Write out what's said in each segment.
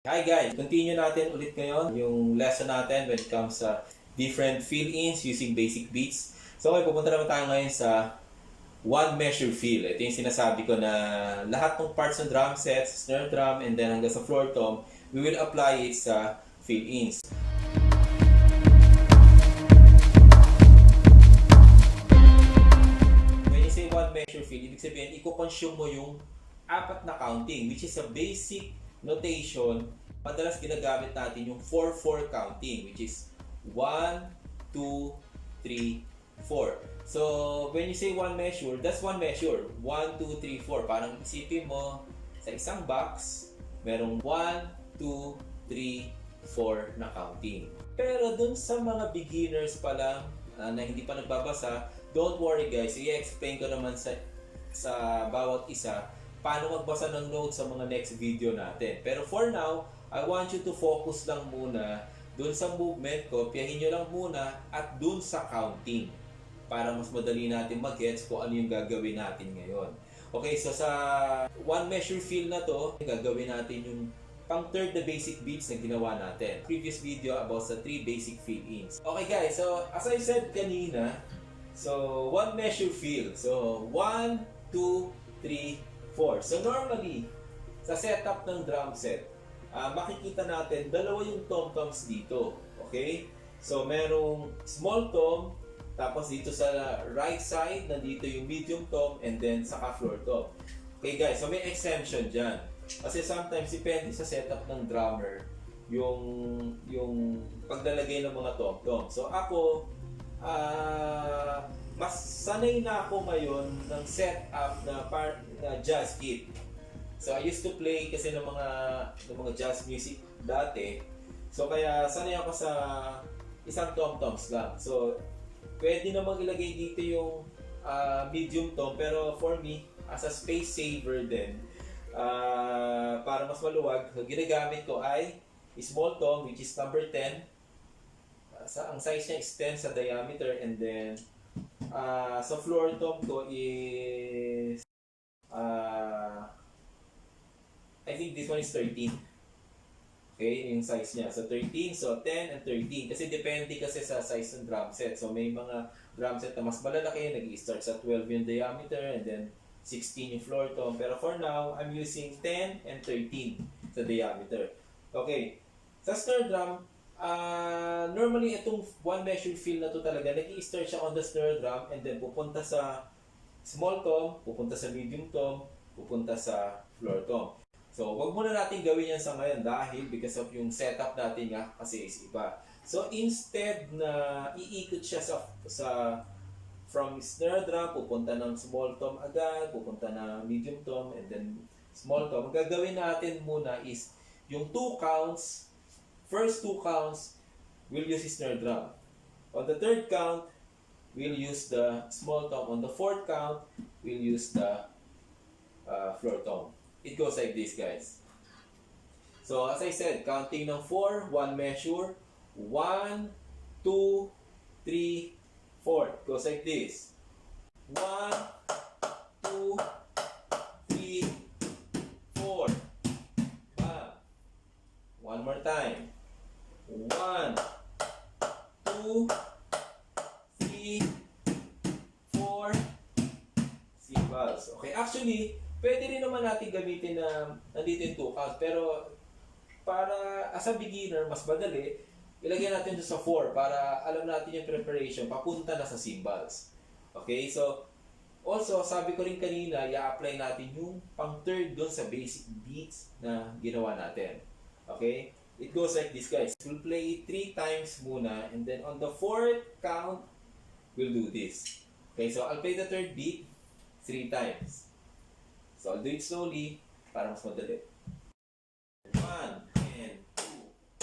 Hi guys! Continue natin ulit ngayon yung lesson natin when it comes sa different fill-ins using basic beats. So okay, pupunta naman tayo ngayon sa one measure fill. Ito yung sinasabi ko na lahat ng parts ng drum set, snare drum, and then hanggang sa floor tom, we will apply it sa fill-ins. When you say one measure fill, ibig sabihin, i-consume mo yung apat na counting, which is a basic notation. Madalas ginagamit natin yung 4-4 counting, which is 1, 2, 3, 4. So, when you say one measure, that's one measure. 1, 2, 3, 4. Parang isipin mo, sa isang box, merong 1, 2, 3, 4 na counting. Pero dun sa mga beginners pa lang na hindi pa nagbabasa, don't worry guys, i-explain ko naman sa bawat isa paano magbasa ng notes sa mga next video natin. Pero for now, I want you to focus lang muna dun sa movement ko, piyahin nyo lang muna at dun sa counting para mas madali natin mag-gets kung ano yung gagawin natin ngayon. Okay, so sa one measure fill na to, gagawin natin yung pang third na basic beats na ginawa natin. Previous video about sa 3 basic fill-ins. Okay guys, so as I said kanina, so one measure fill. So 1, 2, 3, 4. So normally, sa setup ng drum set, makikita natin dalawa yung tom-toms dito. Okay? So merong small tom, tapos dito sa right side, nandito yung medium tom, and then saka floor tom. Okay guys, so may exemption dyan. Kasi sometimes, depende sa setup ng drummer, yung paglalagay ng mga tom-tom. So ako, mas sanay na ako ngayon ng setup na jazz kit. So I used to play kasi ng mga jazz music dati. So kaya sanay ako sa isang tom-toms lang. So pwede namang ilagay dito yung medium tom, pero for me, as a space saver din, para mas maluwag, ginagamit ko ay small tom, which is number 10. Ang size niya is 10 sa diameter, and then sa floor tom ko is I think this one is 13. Okay, yung size niya. So 13, so 10 and 13. Kasi depende kasi sa size ng drum set. So may mga drum set na mas malalaki, nag-i-start sa 12 yung diameter, and then 16 yung floor tom. Pero for now, I'm using 10 and 13 sa diameter. Okay, sa snare drum, normally itong one measure fill na to talaga, nag-i-start siya on the snare drum, and then pupunta sa small tom, pupunta sa medium tom, pupunta sa floor tom. So, wag muna natin gawin yan sa ngayon dahil because of yung setup natin nga kasi is iba. So, instead na iikot siya sa from snare drum, pupunta ng small tom agad, pupunta na medium tom, and then small tom. Ang gagawin natin muna is yung 2 counts, first 2 counts, we'll use snare drum. On the third count, we'll use the small tom. On the fourth count, we'll use the floor tom. It goes like this, guys. So, as I said, counting ng 4, one measure, 1, 2, 3, 4. It goes like this. 1, 2, 3, 4. Bam. One more time. 1, 2, 3, 4. Cymbals. Okay, actually, pwede rin naman natin gamitin na nandito yung 2 counts. Pero para as a beginner, mas madali, ilagay natin doon sa 4 para alam natin yung preparation papunta na sa cymbals. Okay, so also sabi ko rin kanina, i-apply natin yung pang third doon sa basic beats na ginawa natin. Okay, it goes like this, guys. We'll play it 3 times muna, and then on the 4th count, we'll do this. Okay, so I'll play the third beat 3 times. So I'll do it slowly para mas madali. 1, and 2,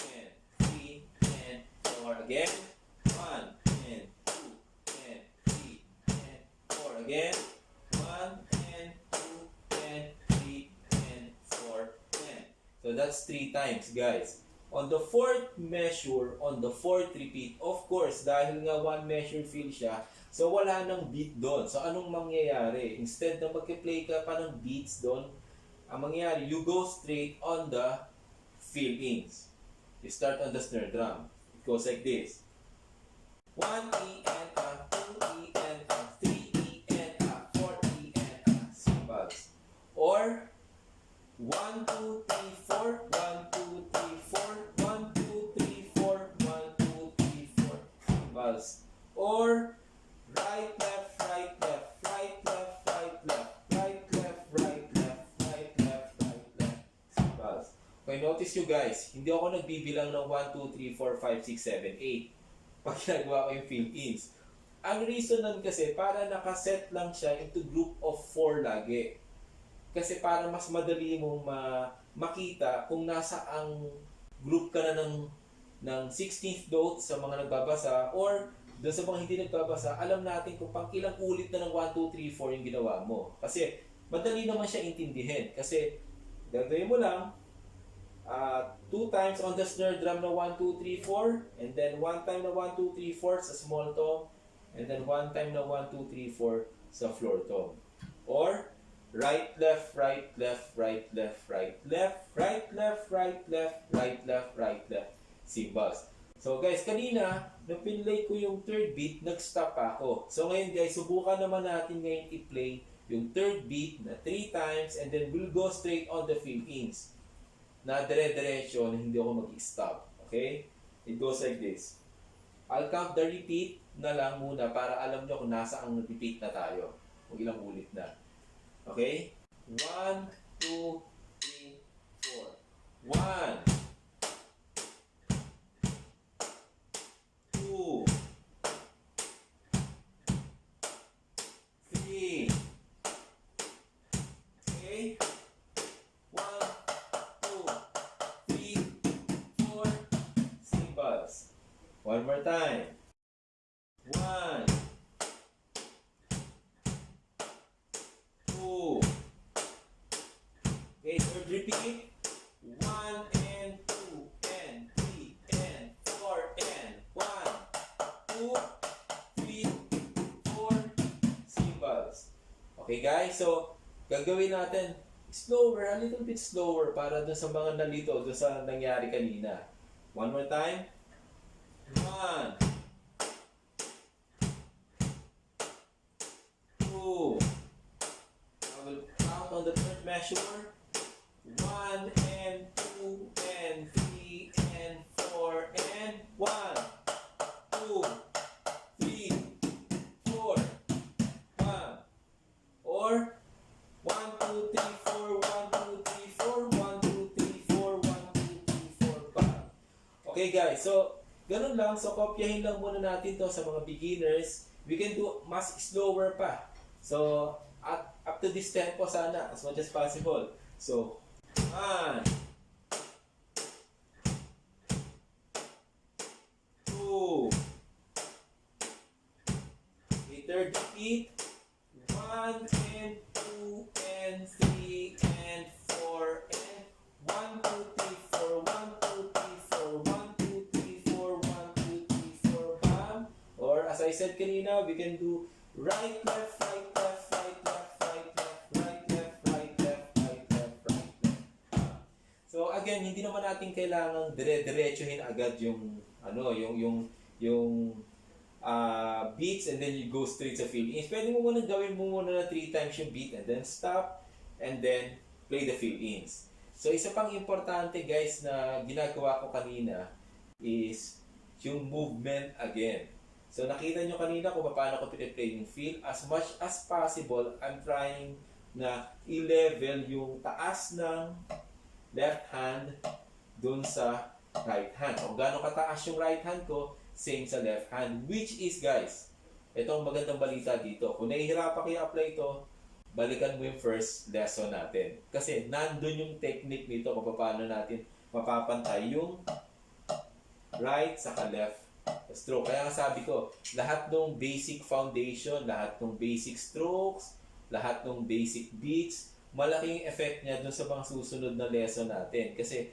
and 3, and 4 again. 1, and 2, and 3, and 4 again. 1, and 2, and 3, and 4, and. So that's 3 times, guys. On the 4th measure, on the 4th repeat, of course, dahil nga one measure fill siya, so wala nang beat doon. So anong mangyayari? Instead na mag-play ka pa ng beats doon, ang mangyayari, you go straight on the fill-ins. You start on the snare drum. It goes like this. 1 E and a, 2 E and a, 3 E and a, 4 E and a, cymbals. Or 1, 2, 3, 4, 1, 2, 3, 4, 1, 2, 3, 4, 1, 2, 3, 4, cymbals. Or right, left, right, left, right, left, right, left, right, left, right, left, right, left, right, left, cymbals. Okay, notice you guys, hindi ako nagbibilang ng 1, 2, 3, 4, 5, 6, 7, 8 pag ginagawa ko yung fill-ins. Ang reason nun kasi, para nakaset lang siya into group of 4 lagi. Kasi para mas madali mong makita kung nasa ang group ka na ng 16th note sa mga nagbabasa or doon sa mga hindi nagbabasa, alam natin kung pang ilang ulit na ng 1, 2, 3, 4 yung ginawa mo. Kasi madali naman siya intindihin. Kasi gagawin mo lang 2 times on the snare drum na 1, 2, 3, 4 and then 1 time na 1, 2, 3, 4 sa small tom and then 1 time na 1, 2, 3, 4 sa floor tom. Or right, left, right, left, right, left, right, left, right, left, right, left, right, left, right, left, cymbals. So guys, kanina, nung pinlay ko yung third beat, nag-stop ako. So ngayon guys, subukan naman natin ngayon i-play yung third beat na 3 times and then we'll go straight on the fill-ins na dire-diretso na hindi ako mag-stop. Okay? It goes like this. I'll count the repeat na lang muna para alam nyo kung nasa ang repeat na tayo. Kung ilang ulit na. Okay? 1, 2, 3, 4. 1, 2, 3. Okay? 1, 2, 3, 4. Cymbals. One more time. 1, 2. Okay, third repeat. 1 and 2 and 3 and 4 and 1, 2, 3, 4 cymbals. Okay guys, so gagawin natin slower, a little bit slower para dun sa mga nalito, dun sa nangyari kanina. One more time. 1, 2. I will count on the third measure. 1 and 2 and 3 and 4 and 1, 2, 3, 4, 1. Or 1, 2, 3, 4, 1, 2, 3, 4, 1, 2, 3, 4, 1, 2, 3, 4, bam. Okay guys, so ganun lang. So kopyahin lang muna natin to sa mga beginners. We can do mas slower pa. So up to this tempo sana as much as possible. So 1, 2. Okay, third repeat. 1 and 2 and 3 and 4 and 1, 2, 3, 4, 1, 2, 3, 4, 1, 2, 3, 4, 1, 2, 3, 4, bam. Or as I said kanina, we can do right, left, right, left, right, left, right, left, right, left, right, left, right, left, right, left. So again, hindi naman natin kailangang dire-diretsuhin agad yung beats and then you go straight sa fill-ins. Pwede mo muna gawin mo muna na 3 times yung beat and then stop and then play the fill-ins. So isa pang importante guys na ginagawa ko kanina is yung movement again. So nakita nyo kanina kung paano ko piniplay yung fill. As much as possible, I'm trying na i-level yung taas ng left hand dun sa right hand. So kung gaano kataas yung right hand ko, same sa left hand. Which is guys, ito ang magandang balita dito. Kung nahihirapan kayo apply ito, balikan mo yung first lesson natin. Kasi nandun yung technique nito kung paano natin mapapantay yung right sa left stroke. Kaya nga sabi ko, lahat ng basic foundation, lahat ng basic strokes, lahat ng basic beats, malaking effect niya dun sa mga susunod na lesson natin. Kasi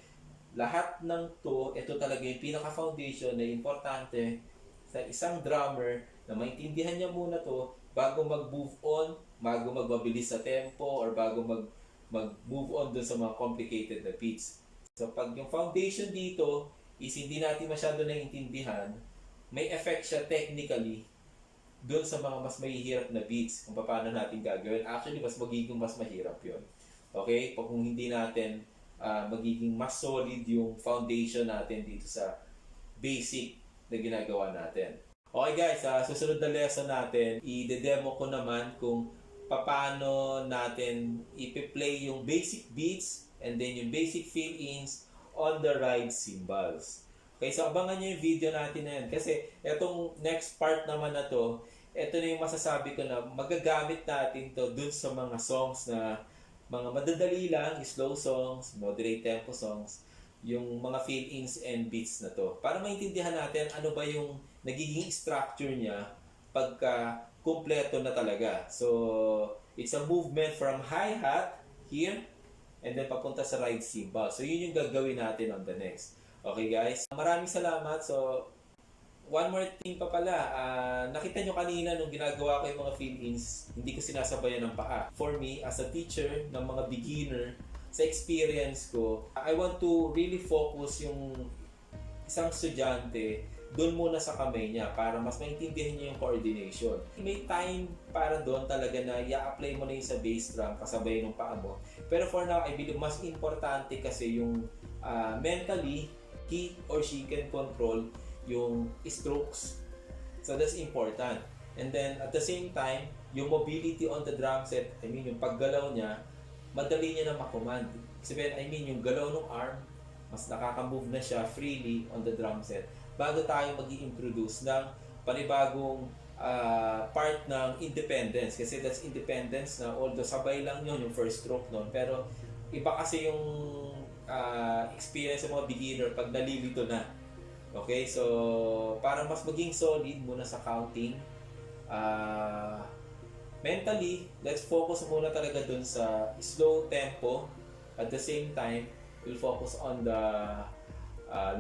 lahat ng to, ito talaga yung pinaka-foundation na importante sa isang drummer na maintindihan niya muna to bago mag-move on, bago magbabilis sa tempo, or bago mag-move on dun sa mga complicated na beats. So pag yung foundation dito is hindi natin masyado naiintindihan, may effect siya technically doon sa mga mas mahihirap na beats kung paano natin gagawin. Actually, mas mahirap yon. Okay? Pag kung hindi natin magiging mas solid yung foundation natin dito sa basic na ginagawa natin. Okay guys, susunod na lesson natin, i-demo ko naman kung paano natin ipi-play yung basic beats and then yung basic fill-ins on the ride cymbals. Okay, so abangan nyo yung video natin na yan. Kasi itong next part naman na to, ito na yung masasabi ko na magagamit natin to dun sa mga songs na mga madadali lang, slow songs, moderate tempo songs, yung mga fill-ins and beats na to. Para maintindihan natin ano ba yung nagiging structure niya pagka kumpleto na talaga. So, it's a movement from hi-hat here and then papunta sa ride cymbal. So, yun yung gagawin natin on the next. Okay guys, maraming salamat. So, one more thing pa pala, nakita nyo kanina nung ginagawa ko yung mga fill-ins, hindi ko sinasabayan ng paa. For me, as a teacher ng mga beginner, sa experience ko, I want to really focus yung isang estudyante doon muna sa kamay niya para mas maintindihan niya yung coordination. May time para doon talaga na i-apply mo na yung sa bass drum kasabay ng paa mo. Pero for now, I believe mas importante kasi yung mentally, he or she can control yung strokes. So that's important. And then at the same time, yung mobility on the drum set, I mean yung paggalaw niya, madali niya na makommand. Sabihin, I mean yung galaw ng arm, mas nakaka-move na siya freely on the drum set bago tayo mag-i-introduce ng panibagong part ng independence. Kasi that's independence na although sabay lang yun yung first stroke nun, pero iba kasi yung experience ng mga beginner pag nalilito na. Okay, so para mas maging solid muna sa counting, mentally, let's focus muna talaga dun sa slow tempo. At the same time, we'll focus on the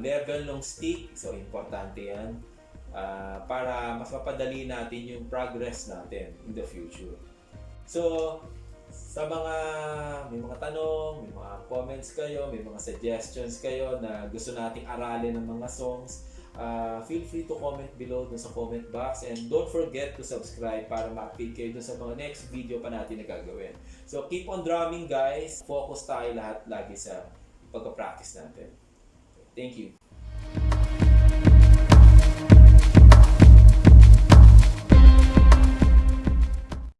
level ng stick. So importante yan para mas mapadali natin yung progress natin in the future. So sa may mga tanong, may mga comments kayo, may mga suggestions kayo na gusto nating aralin ng mga songs, feel free to comment below dun sa comment box, and don't forget to subscribe para ma-update kayo dun sa mga next video pa natin na gagawin. So keep on drumming guys, focus tayo lahat lagi sa pagpa-practice natin. Thank you.